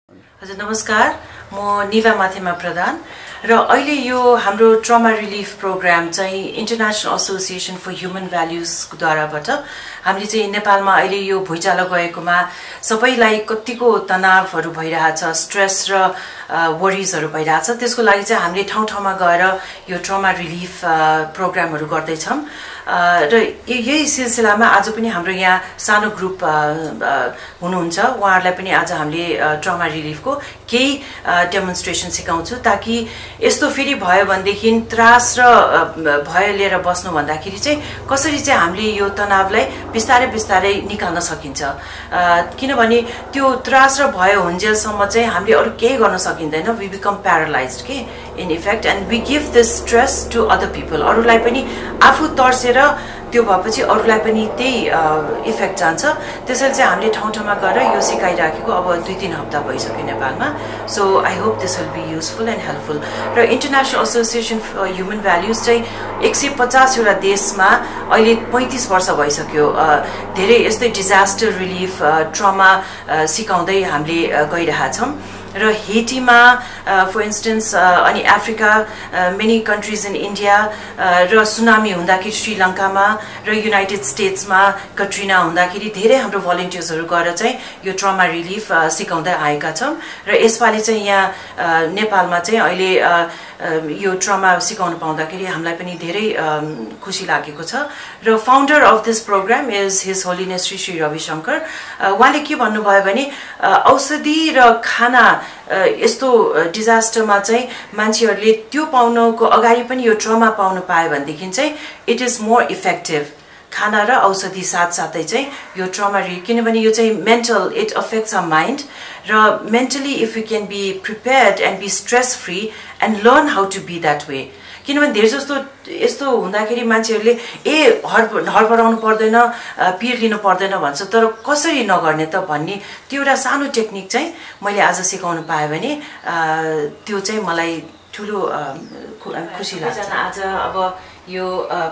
हजुर नमस्कार, म निवा माथेमा प्रधान र अहिले यो हाम्रो ट्रमा रिलिफ प्रोग्राम चाहिँ international association for human values द्वाराबाट हामीले चाहिँ नेपालमा अहिले यो भुइँचालो गएकोमा सबैलाई कतिको तनावहरू भइरहेछ, स्ट्रेस र वरिजहरू भइरहेछ। त्यसको लागि चाहिँ हामीले ठाउँ ठाउँमा गएर यो ट्रमा रिलिफ प्रोग्रामहरू गर्दैछौँ र यही सिलसिलामा आज पनि हाम्रो यहाँ सानो ग्रुप हुनुहुन्छ। उहाँहरूलाई पनि आज हामीले ट्रमा रिलिफको केही डेमोन्स्ट्रेसन सिकाउँछु ताकि यस्तो फेरि भयो भनेदेखि त्रास र भय लिएर बस्नु भन्दाखेरि चाहिँ कसरी चाहिँ हामीले यो तनावलाई बिस्तारै बिस्तारै निकाल्न सकिन्छ। किनभने त्यो त्रास र भय हुन्जेलसम्म चाहिँ हामीले अरू केही गर्न सकिँदैन। वी बिकम प्यारालाइज्ड के in effect and we give this stress to other people. अरूलाई पनि आफू तर्सेर त्यो भएपछि अरूलाई पनि त्यही इफेक्ट जान्छ। त्यसैले चाहिँ हामीले ठाउँ ठाउँमा गएर यो सिकाइराखेको अब 2-3 हप्ता भइसक्यो नेपालमा। So I hope this will be useful and helpful. र international association for human values चाहिँ 150 वटा देशमा अहिले 35 वर्ष भइसक्यो धेरै यस्तै डिजास्टर रिलिफ ट्रमा सिकाउँदै हामीले गइरहेछौँ। र हेटीमा फर इन्स्टेन्स अनि Africa many countries in India र सुनामी हुँदाखेरि श्रीलङ्कामा र युनाइटेड स्टेट्समा कट्रिना हुँदाखेरि धेरै हाम्रो भलिन्टियर्सहरू गएर चाहिँ यो ट्रमा रिलिफ सिकाउँदै आएका छौँ। र यसपालि चाहिँ यहाँ नेपालमा चाहिँ अहिले यो ट्रमा सिकाउनु पाउँदाखेरि हामीलाई पनि धेरै खुसी लागेको छ। र founder of this programme is his holiness Shri Ravishankar. उहाँले के भन्नुभयो भने औषधि र खाना यस्तो डिजास्टरमा चाहिँ मान्छेहरूले त्यो पाउनको अगाडि पनि यो ट्रमा पाउनु पायो भनेदेखि चाहिँ इट इज मोर इफेक्टिभ। खाना र औषधि साथसाथै चाहिँ यो ट्रमा किनभने यो चाहिँ mental, it affects a mind र mentally if you can be prepared and be stress free and learn how to be that way. किनभने धेरै जस्तो यस्तो हुँदाखेरि मान्छेहरूले हडबडाउनु पर्दैन, पिर लिनु पर्दैन भन्छ, तर कसरी नगर्ने त भन्ने त्यो एउटा सानो टेक्निक चाहिँ मैले आज सिकाउनु पाएँ भने त्यो चाहिँ मलाई ठुलो खुसी लाग्छ। आज अब यो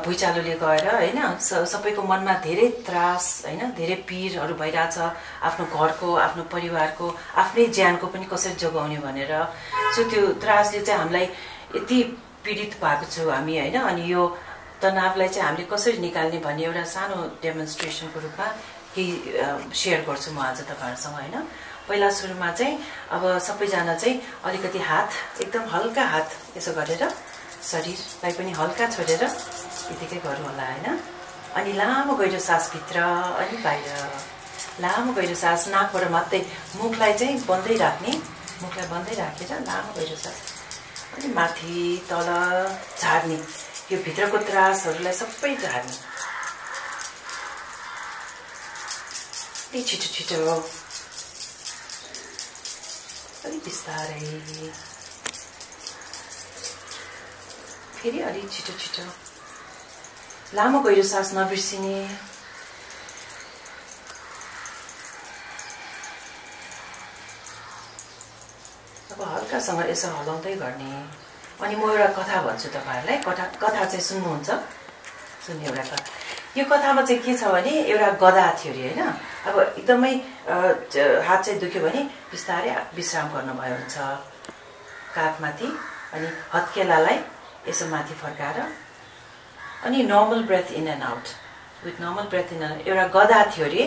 भुइँचालोले गएर होइन सबैको मनमा धेरै त्रास होइन धेरै पिरहरू भइरहेछ, आफ्नो घरको, आफ्नो परिवारको, आफ्नै ज्यानको पनि कसरी जोगाउने भनेर। सो त्यो त्रासले चाहिँ हामीलाई यति पीडित भएको छु हामी होइन। अनि यो तनावलाई चाहिँ हामीले कसरी निकाल्ने भन्ने एउटा सानो डेमोन्स्ट्रेसनको रूपमा केही सेयर गर्छु म आज तपाईँहरूसँग होइन। पहिला सुरुमा चाहिँ अब सबैजना चाहिँ अलिकति हात एकदम हल्का हात यसो गरेर शरीरलाई पनि हल्का छोडेर यतिकै गरौँ होला होइन। अनि लामो गहिरो सासभित्र अनि बाहिर, लामो गहिरो सास नाकबाट मात्रै, मुखलाई चाहिँ बन्दै राख्ने, मुखलाई बन्दै राखेर लामो गहिरो सास अनि माथि तल झार्ने, यो भित्रको त्रासहरूलाई सबै झार्ने। छिटो छिटो अलिक बिस्तारै, फेरि अलिक छिटो छिटो, लामो गहिरो सास नबिर्सिने। अब हल्कासँग यसो हलाउँदै गर्ने। अनि म एउटा कथा भन्छु तपाईँहरूलाई। कथा चाहिँ सुन्नुहुन्छ? सुन्ने एउटा कथा। यो कथामा चाहिँ के छ भने एउटा गधा थियो अरे होइन। अब एकदमै हात चाहिँ दुख्यो भने बिस्तारै विश्राम गर्नुभयो हुन्छ काखमाथि, अनि हत्केलालाई यसो माथि फर्काएर अनि normal breath in and out, with normal breath in and. एउटा गधा थियो अरे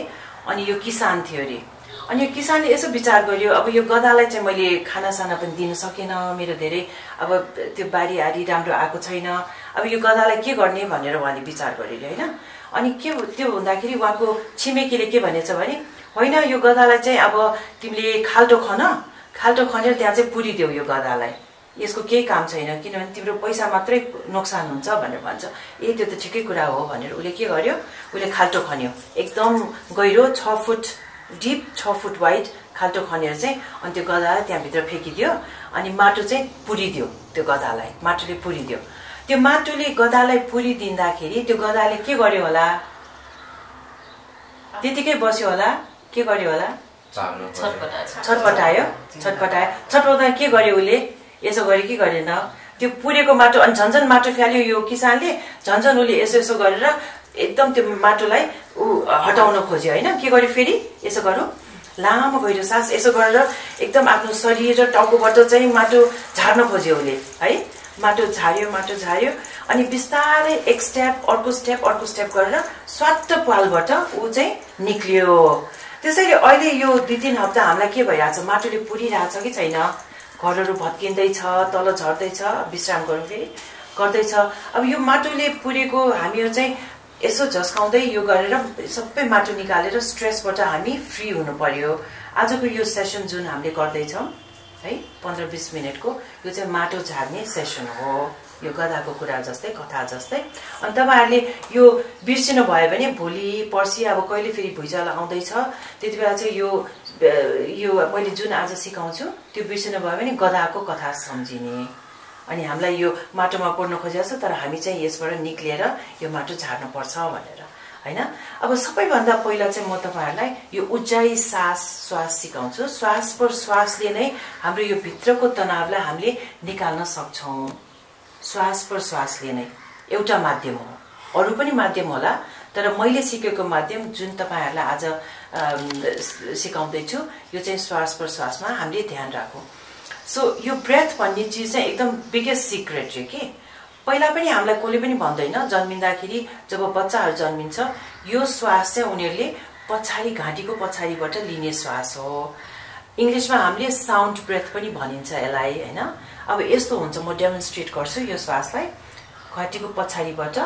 अनि यो किसान थियो अरे। अनि यो किसानले यसो विचार गर्यो, अब यो गधालाई चाहिँ मैले खानासाना पनि दिन सकेन, मेरो धेरै अब त्यो बारीआरी राम्रो आएको छैन, अब यो गधालाई के गर्ने भनेर उहाँले विचार गर्यो होइन। अनि के त्यो हुँदाखेरि उहाँको छिमेकीले के भनेछ भने होइन यो गधालाई चाहिँ अब तिमीले खाल्टो खनेर त्यहाँ चाहिँ पुरिदेऊ यो गधालाई, यसको केही काम छैन किनभने तिम्रो पैसा मात्रै नोक्सान हुन्छ भनेर भन्छ। ए त्यो त ठिकै कुरा हो भनेर उसले के गर्यो, उसले खाल्टो खन्यो, एकदम गहिरो 6 फुट डिप 6 फुट वाइड खाल्टो खनेर चाहिँ अनि त्यो गधालाई त्यहाँभित्र फ्याँकिदियो अनि माटो चाहिँ पुरिदियो, त्यो गधालाई माटोले पुरिदियो। त्यो माटोले गधालाई पुरिदिँदाखेरि त्यो गधाले के गर्यो होला, त्यतिकै बस्यो होला, के गर्यो होला, छटपटायो। छटपटाए के गर्यो उसले, यसो गरे कि गरेन, त्यो पुरेको माटो अनि झन्झन माटो फ्याल्यो यो किसानले, झन्झन उसले यसो गरेर एकदम त्यो माटोलाई हटाउन खोज्यो होइन। के गर्यो फेरि यसो गरौँ, लामो गहिरो सास यसो गरेर एकदम आफ्नो शरीर र टाउकोबाट चाहिँ माटो झार्न खोज्यो उसले है माटो झार्यो अनि बिस्तारै एक स्टेप अर्को स्टेप गरेर स्वाट्ट पालबाट ऊ चाहिँ निक्लियो त्यसैले अहिले यो 2-3 हप्ता हामीलाई के भइरहेछ माटोले पुरिरहेछ कि छैन घरहरू भत्किँदैछ तल झर्दैछ विश्राम गर्नु फेरि गर्दैछ अब यो माटोले पुरेको हामीहरू चाहिँ यसो झस्काउँदै यो गरेर सबै माटो निकालेर स्ट्रेसबाट हामी फ्री हुनु पर्यो आजको यो सेसन जुन हामीले गर्दैछौँ है 15-20 मिनटको यो चाहिँ माटो झार्ने सेसन हो यो गधाको कुरा जस्तै कथा जस्तै अनि तपाईहरुले यो बिर्सिनु भयो भने भोलि पर्सि अब कहिले फेरि भुइँचालो आउँदैछ त्यतिबेला चाहिँ यो मैले जुन आज सिकाउँछु त्यो बिर्सिनु भयो भने गधाको कथा सम्झिने अनि हामीलाई यो माटोमा पर्न खोजेछ तर हामी चाहिँ यसबाट निक्लिएर यो माटो झार्न पर्छ भनेर हैन अब सबैभन्दा पहिला चाहिँ म तपाईहरुलाई यो उज्जाई श्वास सिकाउँछु श्वास पर श्वासले नै हाम्रो यो भित्रको तनावलाई हामीले निकाल्न सक्छौं श्वास पर श्वासले नै एउटा माध्यम हो अरु पनि माध्यम होला तर मैले सिकेको माध्यम जुन तपाईहरुलाई आज सिकाउँदै छु यो चाहिँ श्वास पर श्वासमा हामीले ध्यान राखौं सो यो ब्रेथ भन्ने चीज चाहिँ एकदम बिगेस्ट सिक्रेट हो के पहिला पनि हामीलाई कोले पनि भन्दैन जन्मिँदाखेरि जब बच्चाहरु जन्मिन्छ यो श्वास चाहिँ उनीहरुले पछाडी घाँटीको पछाडीबाट लिने श्वास हो इंग्लिशमा हामीले साउन्ड ब्रेथ पनि भनिन्छ यसलाई हैन अब यस्तो हुन्छ म डेमोन्स्ट्रेट गर्छु यो श्वासलाई घाँटीको पछाडीबाट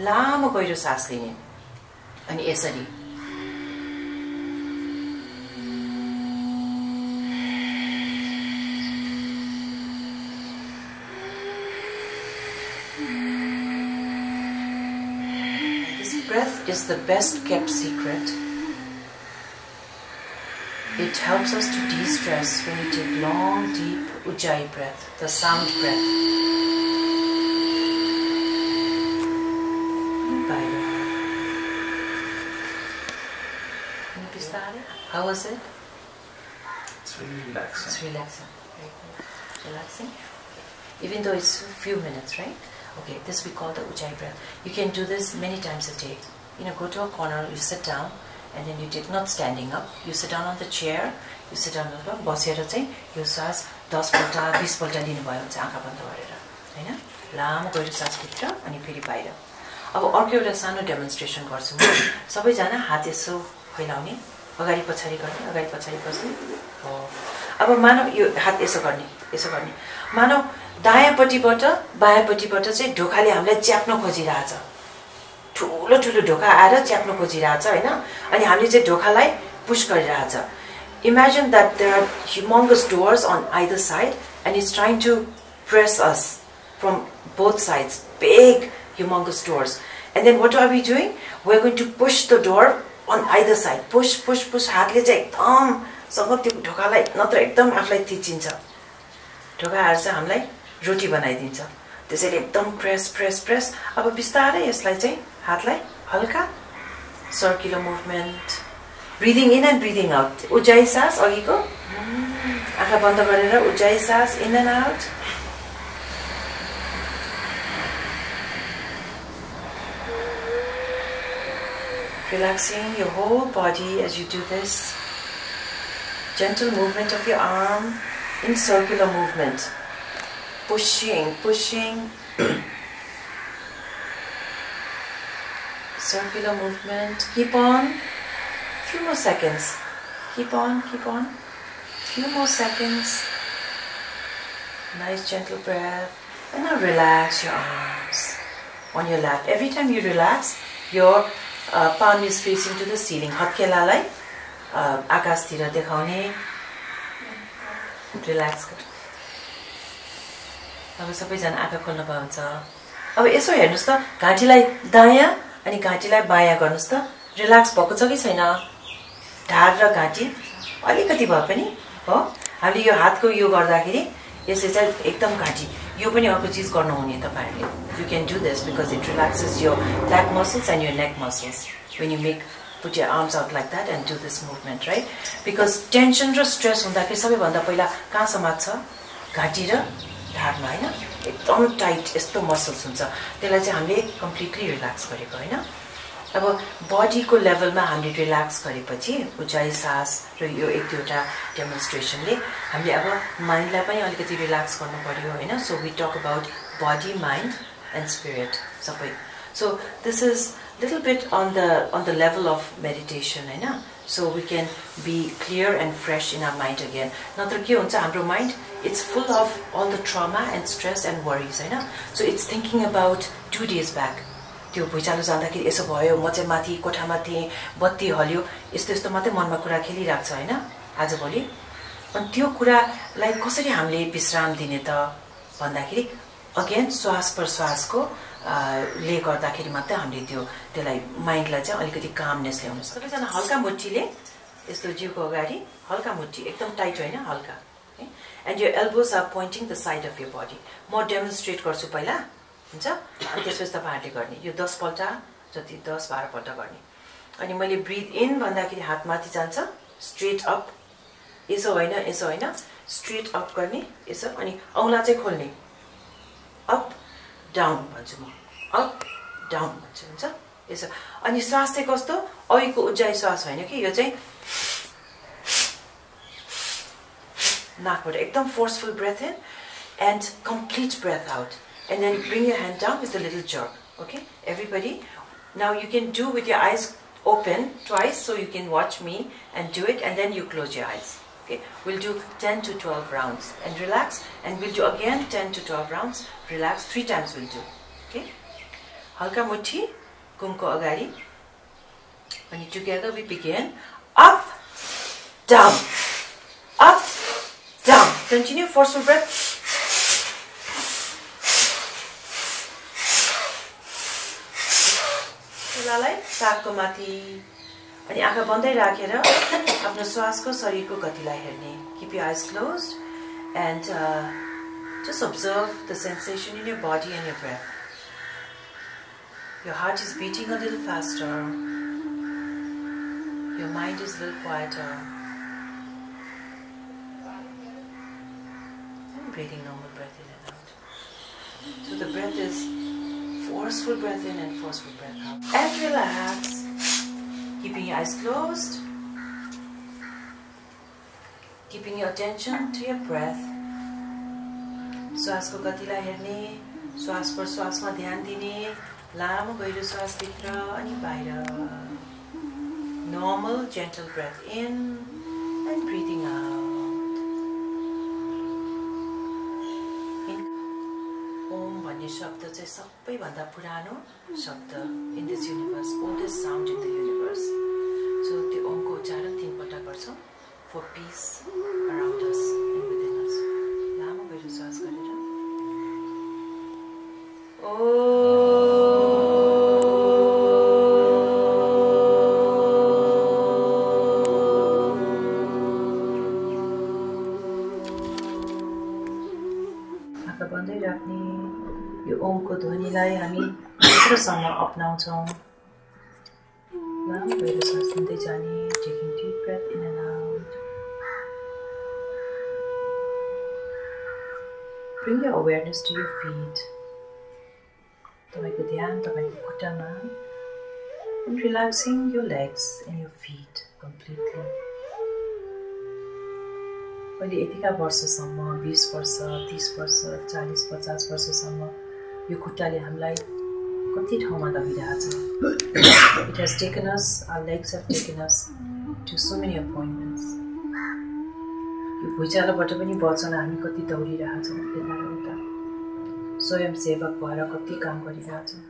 लामो गहिरो सास लिने अनि यसरी Breath is the best kept secret. It helps us to de-stress when we take long, deep Ujjayi breath, the sound breath. How was it? It's really relaxing. It's relaxing. Relaxing? Even though it's a few minutes, right? Okay, this we call the Ujjayi breath. You can do this many times a day. Go to a corner, you sit down, and then you take, not standing up, you sit down on the chair, you sit down on the floor, बसेर चाहिँ यो श्वास 10 पल्ट 20 पल्ट लिनु भयो भने आँखा बन्द गरेर हैन लामो गहिरो सास भित्र अनि फेरि बाहिर अब अर्को एउटा सानो डेमोन्स्ट्रेसन गर्छु म सबै जना हात यसो फैलाउने अगाडि पछाडी गर्ने अगाडि पछाडी बस्ने हो अब मानौ यो हात यसो गर्ने मानौ दायाँपट्टिबाट बायाँपट्टिबाट चाहिँ ढोकाले हामीलाई च्याप्न खोजिरहेछ ठुलो ढोका आएर च्याप्न खोजिरहेछ हैन अनि हामीले चाहिँ ढोकालाई पुश गरिरहेछ Imagine that there are humongous doors on either side and it's trying to press us from both sides big humongous doors and then what are we doing we're going to push the door on either side push हातले चाहिँ एकदम सँग त्यो ढोकालाई नत्र एकदम आफुलाई थिचिन्छ ढोकाहरु चाहिँ हामीलाई रोटी बनाइदिन्छ त्यसैले एकदम प्रेस अब बिस्तारै यसलाई चाहिँ हातलाई हल्का circular movement breathing in and breathing out ujjayi सास अघिको आँखा बन्द गरेर उज्जाई सास in and out relaxing your whole body as you do this gentle movement of your arm in circular movement pushing circular movement keep on few more seconds keep on few more seconds nice gentle breath and now relax your arms on your lap every time you relax your palm is facing to the ceiling hatkelalai आकाशतिर देखाउने relax गर अब सबैजना आँखा खोल्न पाउँछ अब यसो हेर्नुस् त घाँटीलाई दायाँ अनि घाँटीलाई बायाँ गर्नुस् त रिल्याक्स भएको छ कि छैन ढाड र घाँटी अलिकति भए पनि हो हामीले यो हातको यो गर्दाखेरि यसले चाहिँ एकदम घाँटी यो पनि अर्को चीज गर्नु हुने तपाईहरुले you can do this because it relaxes your back muscles and your neck muscles when you put your arms out like that and do this movement right because tension र stress हुँदाखेरि सबैभन्दा पहिला कहाँ समात्छ घाँटी र ढाडमा हैन एकदम टाइट यस्तो मसल्स हुन्छ त्यसलाई चाहिँ हामीले कम्प्लिटली रिल्याक्स गरेको हैन अब बडीको लेभलमा हामीले रिल्याक्स गरेपछि उचाइ सास र यो एक दुईवटा डेमोन्स्ट्रेसनले हामीले अब माइन्डलाई पनि अलिकति रिल्याक्स गर्नु पर्यो हैन so we talk about body mind and spirit सबै so this is little bit on the level of meditation हैन so we can be clear and fresh in our mind again नत्र के हुन्छ हाम्रो mind it's full of all the trauma and stress and worries हैन so it's thinking about 2 days back त्यो भुइँचालो जाँदाखेरि यसो भयो म चाहिँ माथि कोठामा थिएँ बत्ती हल्यो यस्तो यस्तो मात्रै मनमा कुरा खेलिरहेको छ हैन आजभोलि अनि त्यो कुरालाई कसरी हामीले विश्राम दिने त भन्दाखेरि अगेन श्वास प्रश्वासको ले गर्दाखेरि मात्रै हामीले त्यसलाई माइन्डलाई चाहिँ अलिकति कामनेस ल्याउन सक्छ सबैजना हल्का मुट्ठीले यस्तो जिउको अगाडि हल्का मुट्ठी एकदम टाइट होइन हल्का and your elbows are pointing the side of your body म डेमोन्स्ट्रेट गर्छु पहिला हुन्छ अनि त्यसपछि तपाईँहरूले गर्ने यो 10 पल्ट जति 10-12 पल्ट गर्ने अनि मैले ब्रिथ इन भन्दाखेरि हात माथि जान्छ स्ट्रेट अप यसो होइन स्ट्रेट अप गर्ने यसो अनि औँला चाहिँ खोल्ने अप डाउन भन्छु म अप डाउन भन्छु हुन्छ यसो अनि श्वास चाहिँ कस्तो अघिको उज्जाइ श्वास होइन कि यो चाहिँ नाकबाट एकदम forceful breath in and complete breath out and then bring your hand down with a little jerk okay everybody now you can do with your eyes open twice so you can watch me and do it and then you close your eyes okay we'll do 10 to 12 rounds and relax and we'll do again 10 to 12 rounds relax 3 times we'll do okay halka muthi kumko agadi and together we begin up down continue forceful breath लाई सागको माथि अनि आँखा बन्दै राखेर आफ्नो श्वासको शरीरको गतिलाई हेर्ने keep your eyes closed and just observe the sensation in your body and your breath your heart is beating a little faster your mind is a little quieter and breathing normal breath in and out so the breath is forceful breath in and forceful breath out. And relax. Keeping your eyes closed. Keeping your attention to your breath. श्वास को गतिलाई हेर्ने, श्वास प्रश्वासमा ध्यान दिने, लामो गहिरो श्वास भित्र अनि बाहिर. Normal gentle breath in and breathing out. शब्द चाहिँ सबैभन्दा पुरानो शब्द in this universe oldest sound in the universe so त्यो ओमको उच्चारण 3 पल्ट गर्छौं for peace around us and within us लामो गहिरो श्वास गरेर ओ आँखा बन्दै राख्ने यो ओमको ध्वनिलाई हामी भित्रसम्म अपनाउँछौं लामो गहिरो श्वास लिँदै जाने taking deep breath in and out bring your awareness to your feet तपाईको ध्यान तपाईको खुट्टामा and relaxing your legs and your feet completely अहिले यतिका वर्षसम्म 20 वर्ष 30 वर्ष 40 50 वर्षसम्म यो खुट्टाले हामीलाई कति ठाउँमा लगिरहेछ it has taken us our legs have taken us to so many appointments यो भुइँचालोबाट पनि बच्न हामी कति दौडिरहेछौँ यता र उता स्वयंसेवक भएर कति काम गरिरहेछौँ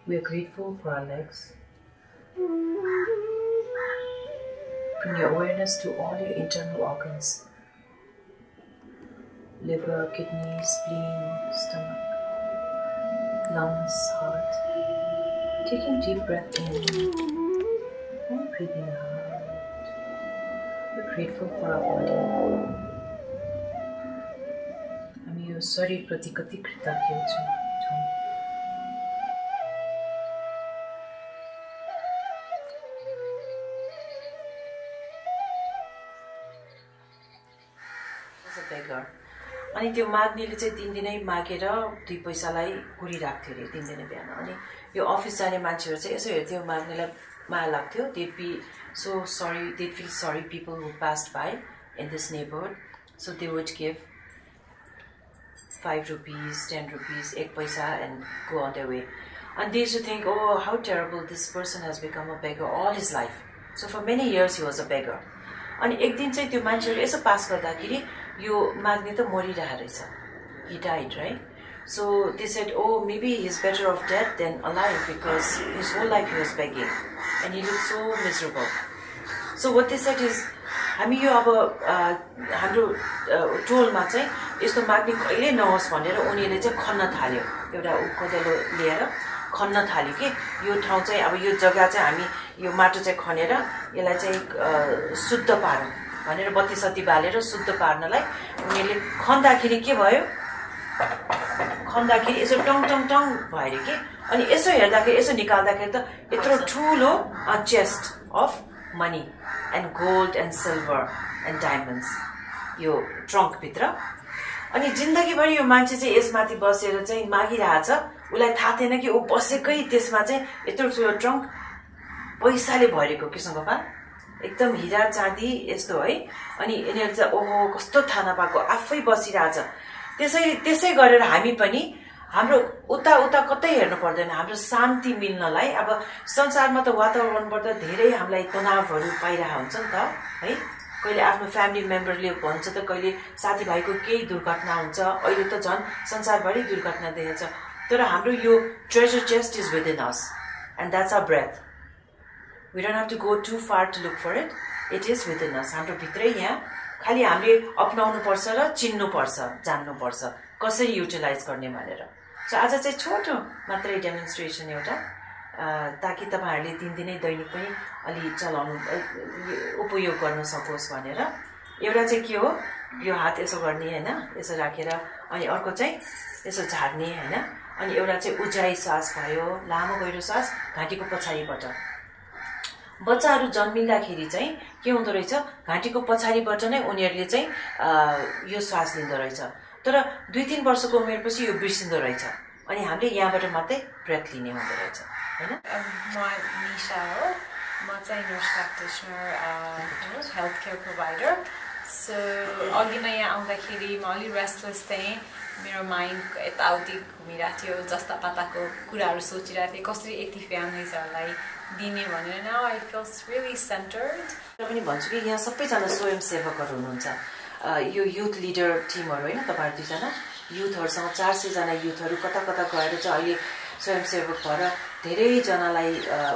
we are grateful for our legs bring your awareness to all your internal organs liver, kidney, spleen, stomach, lungs, heart. Taking deep breath in and breathing out. We're grateful for our body. हामी यो शरीर प्रति कति कृतज्ञ छौं अनि त्यो माग्नेले चाहिँ दिनदिनै मागेर 2 पैसालाई कुरिराख्थ्यो रे दिनदिनै बिहान अनि यो अफिस जाने मान्छेहरु चाहिँ यसो हेर्थ्यो माग्नेलाई माया लाग्थ्यो they'd be so sorry, they'd feel sorry people who passed by in this neighborhood, so they would give 5 rupees, 10 rupees, 1 paisa and go on their way. And they used to think, oh, how terrible, this person has become a beggar all his life. So for many years he was a beggar. And एक दिन चाहिँ त्यो मान्छेहरु यसो pass गर्दाखेरि यो माग्ने त मरिरहेको रहेछ. He died, right? So they said, oh, maybe he's better off dead than alive because his whole life he was begging and he looked so miserable. So what they said is, हामी यो अब हाम्रो टोलमा चाहिँ यस्तो माग्ने कहिले नहोस् भनेर उनीहरूले चाहिँ खन्न थाल्यो. एउटा कोदलो लिएर खन्न थाल्यो कि यो ठाउँ चाहिँ अब यो जग्गा चाहिँ हामी यो माटो चाहिँ खनेर यसलाई चाहिँ शुद्ध पारौँ भनेर बत्ती सत्ती बालेर शुद्ध पार्नलाई उनीहरूले खन्दाखेरि के भयो? खन्दाखेरि यसो टङ टङ टङ भयो के अनि यसो हेर्दाखेरि यसो निकाल्दाखेरि त यत्रो ठुलो chest of money and gold and silver and diamonds यो ट्रङ्क भित्र अनि जिन्दगीभरि यो मान्छे चाहिँ यसमाथि बसेर चाहिँ मागिरहेछ उलाई थाहा थिएन कि उ बसेकै त्यसमा चाहिँ यत्रो ठुलो ट्रङ्क पैसाले भरेको कृष्ण गोपाल एकदम हिरा चाँदी यस्तो है अनि यिनीहरु चाहिँ ओहो कस्तो थाहा नपाएको आफै बसिरहेछ त्यसै गरेर हामी पनि हाम्रो उता कतै हेर्नु पर्दैन हाम्रो शान्ति मिल्नलाई अब संसारमा त वातावरणबाट धेरै हामीलाई तनावहरु पाइरहेको हुन्छ नि त है कहिले आफ्नो फ्यामिली मेम्बरले भन्छ त कहिले साथीभाइको केही दुर्घटना हुन्छ अहिले त झन् संसारभरि दुर्घटना देखेछ तर हाम्रो यो treasure chest is within us and that's our breath we don't have to go to far to look for it is within us हाम्रो भित्रै यहाँ खाली हामीले अपनाउनु पर्छ र चिन्नु पर्छ जान्नु पर्छ कसरी युटिलाइज गर्ने भनेर सो आज चाहिँ छोटो मात्रै डेमोन्स्ट्रेसन एउटा ताकि तपाईहरुले दिनदिनै दैनिक पनि अलि चलाउनु उपयोग गर्न सकोस् भनेर एउटा चाहिँ के हो यो हात यसो गर्ने हैन यसो राखेर अनि अर्को चाहिँ यसो झार्ने हैन अनि एउटा चाहिँ उज्याइ श्वास भयो लामो गहिरो श्वास घाँटीको पछाडिबाट बच्चाहरु जन्मिँदाखेरि चाहिँ के हुँदो रहेछ घाँटीको पछाडिबाट नै उनीहरुले चाहिँ यो श्वास लिँदो रहेछ तर 2-3 वर्षको उमेरपछि यो बिर्सिँदो रहेछ अनि हामीले यहाँबाट मात्रै ब्रेथ लिने हुँदो रहेछ हैन म निशा हो म चाहिँ nurse practitioner health care provider so अघि नै यहाँ आउँदाखेरि म अलि रेस्टलेस थिएँ मेरो माइन्ड यताउति घुमिरहेको थियो जस्ता पाताको कुराहरू सोचिरहेको थिएँ कसरी यति फ्यामिलीजहरूलाई दिने भनेर now I feel really centred र पनि भन्छु कि यहाँ सबैजना स्वयंसेवकहरू हुनुहुन्छ यो युथ लिडर टिमहरु हैन तपाईहरु दुईजना युथहरुसँग 400 जना युथहरु कता कता गएर चाहिँ अहिले स्वयंसेवक भएर धेरै जनालाई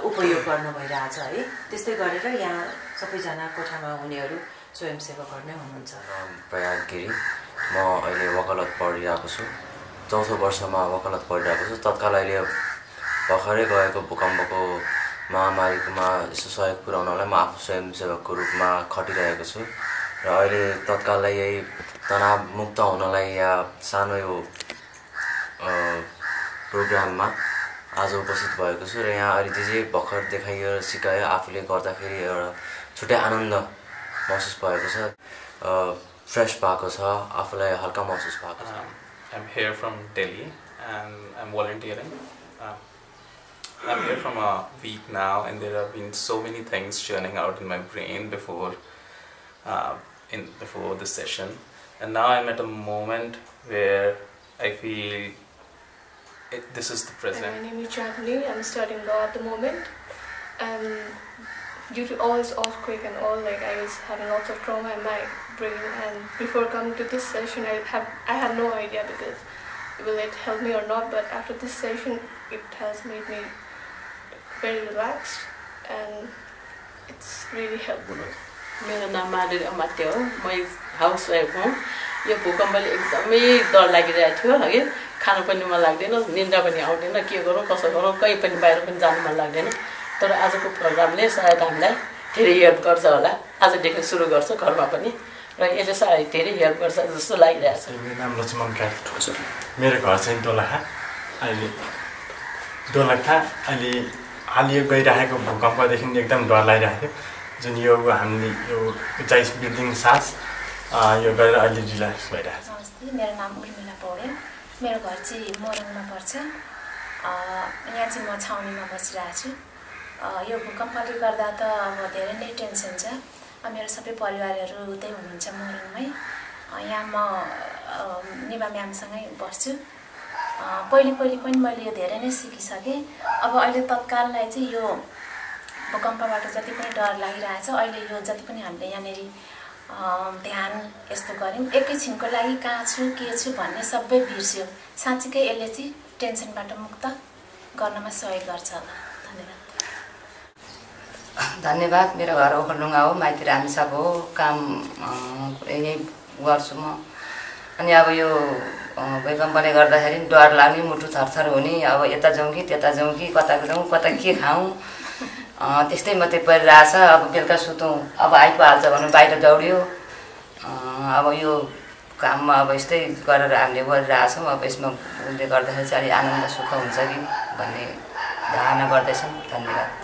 उपयोग गर्न भइरहेछ है त्यस्तै गरेर यहाँ सबैजना कोठामा हुनेहरु स्वयंसेवकहरु नै हुनुहुन्छ प्रयाग गिरी म अहिले वकालत पढिरहेको छु चौथो वर्षमा वकालत पढिरहेको छु तत्काल अहिले भर्खरै गएको भूकम्पको महामारीमा यसो सहयोग पुर्याउनलाई म आफू स्वयंसेवकको रूपमा खटिरहेको छु र अहिले तत्काललाई यही तनाव मुक्त हुनलाई या सानो यो प्रोग्राममा आज उपस्थित भएको छु र यहाँ अहिले जे भर्खर देखाइयो सिकायो आफूले गर्दाखेरि एउटा छुट्टै आनन्द महसुस भएको छ फ्रेश भएको छ आफूलाई हल्का महसुस भएको छ I'm here from Delhi and I'm volunteering. I'm here from a week now and there have been so many things churning out in my brain before this session, and now I'm at a moment where I feel this is the present. My name is Chandni. I'm studying law at the moment, and due to all this earthquake and all, like I was having lots of trauma in my brain. And before coming to this session, I had no idea because will it help me or not. But after this session, it has made me very relaxed, and it's really helpful. मेरो नाम माधुरी अमात्य हो म house wife हुँ यो भूकम्पले एकदमै डर लागिरहेको थियो हगि खानु पनि मन लाग्दैन निन्द्रा पनि आउँदैन के गरौँ कसो गरौँ कहीँ पनि बाहिर पनि जानु मन लाग्दैन तर आजको प्रोग्रामले सायद हामीलाई धेरै हेल्प गर्छ होला आजदेखि सुरु गर्छ घरमा पनि र यसले सायद धेरै हेल्प गर्छ जस्तो लागिरहेछ मेरो नाम लक्ष्मण कार्की मेरो घर चाहिँ दोलखा अहिले हालियो गइरहेको भूकम्पदेखि एकदम डर लागिरहेको जुन यो हामीले यो उचाइ बिल्डिङ सास यो गरेर अहिले रिल्याक्स भइरहेछ नमस्ते मेरो नाम उर्मिला पौडेल मेरो घर चाहिँ मोरङमा पर्छ यहाँ चाहिँ म छाउनीमा बसिरहेको छु। यो भूकम्पले गर्दा त अब धेरै नै टेन्सन छ। मेरो सबै परिवारहरू उतै हुनुहुन्छ मोरङमै। यहाँ म निभा म्यामसँगै बस्छु। पहिले पनि मैले यो धेरै नै सिकिसकेँ। अब अहिले तत्काललाई चाहिँ यो भूकम्पबाट जति पनि डर लागिरहेछ, अहिले यो जति पनि हामीले यहाँनिर ध्यान यस्तो गऱ्यौँ, एकैछिनको लागि कहाँ छु के छु भन्ने सबै बिर्स्यो। साँच्चीकै यसले चाहिँ टेन्सनबाट मुक्त गर्नमा सहयोग गर्छ होला। धन्यवाद। धन्यवाद। मेरो घर ओखलढुङ्गा हो, माइती रामेछाप हो, काम यहीँ गर्छु म। अनि अब यो भूकम्पले गर्दाखेरि डर लाग्ने, मुटु थरथर हुने, अब यता जाउँ कि त्यता जाउँ कि कता जाउँ कता के खाउँ त्यस्तै मात्रै परिरहेछ। अब बेलुका सुतौँ अब आइपुहाल्छ भने बाहिर दौड्यो। अब यो काममा अब यस्तै गरेर हामीले गरिरहेछौँ। अब यसमा उसले गर्दाखेरि चाहिँ अलि आनन्द सुख हुन्छ कि भन्ने धारणा गर्दैछौँ। धन्यवाद।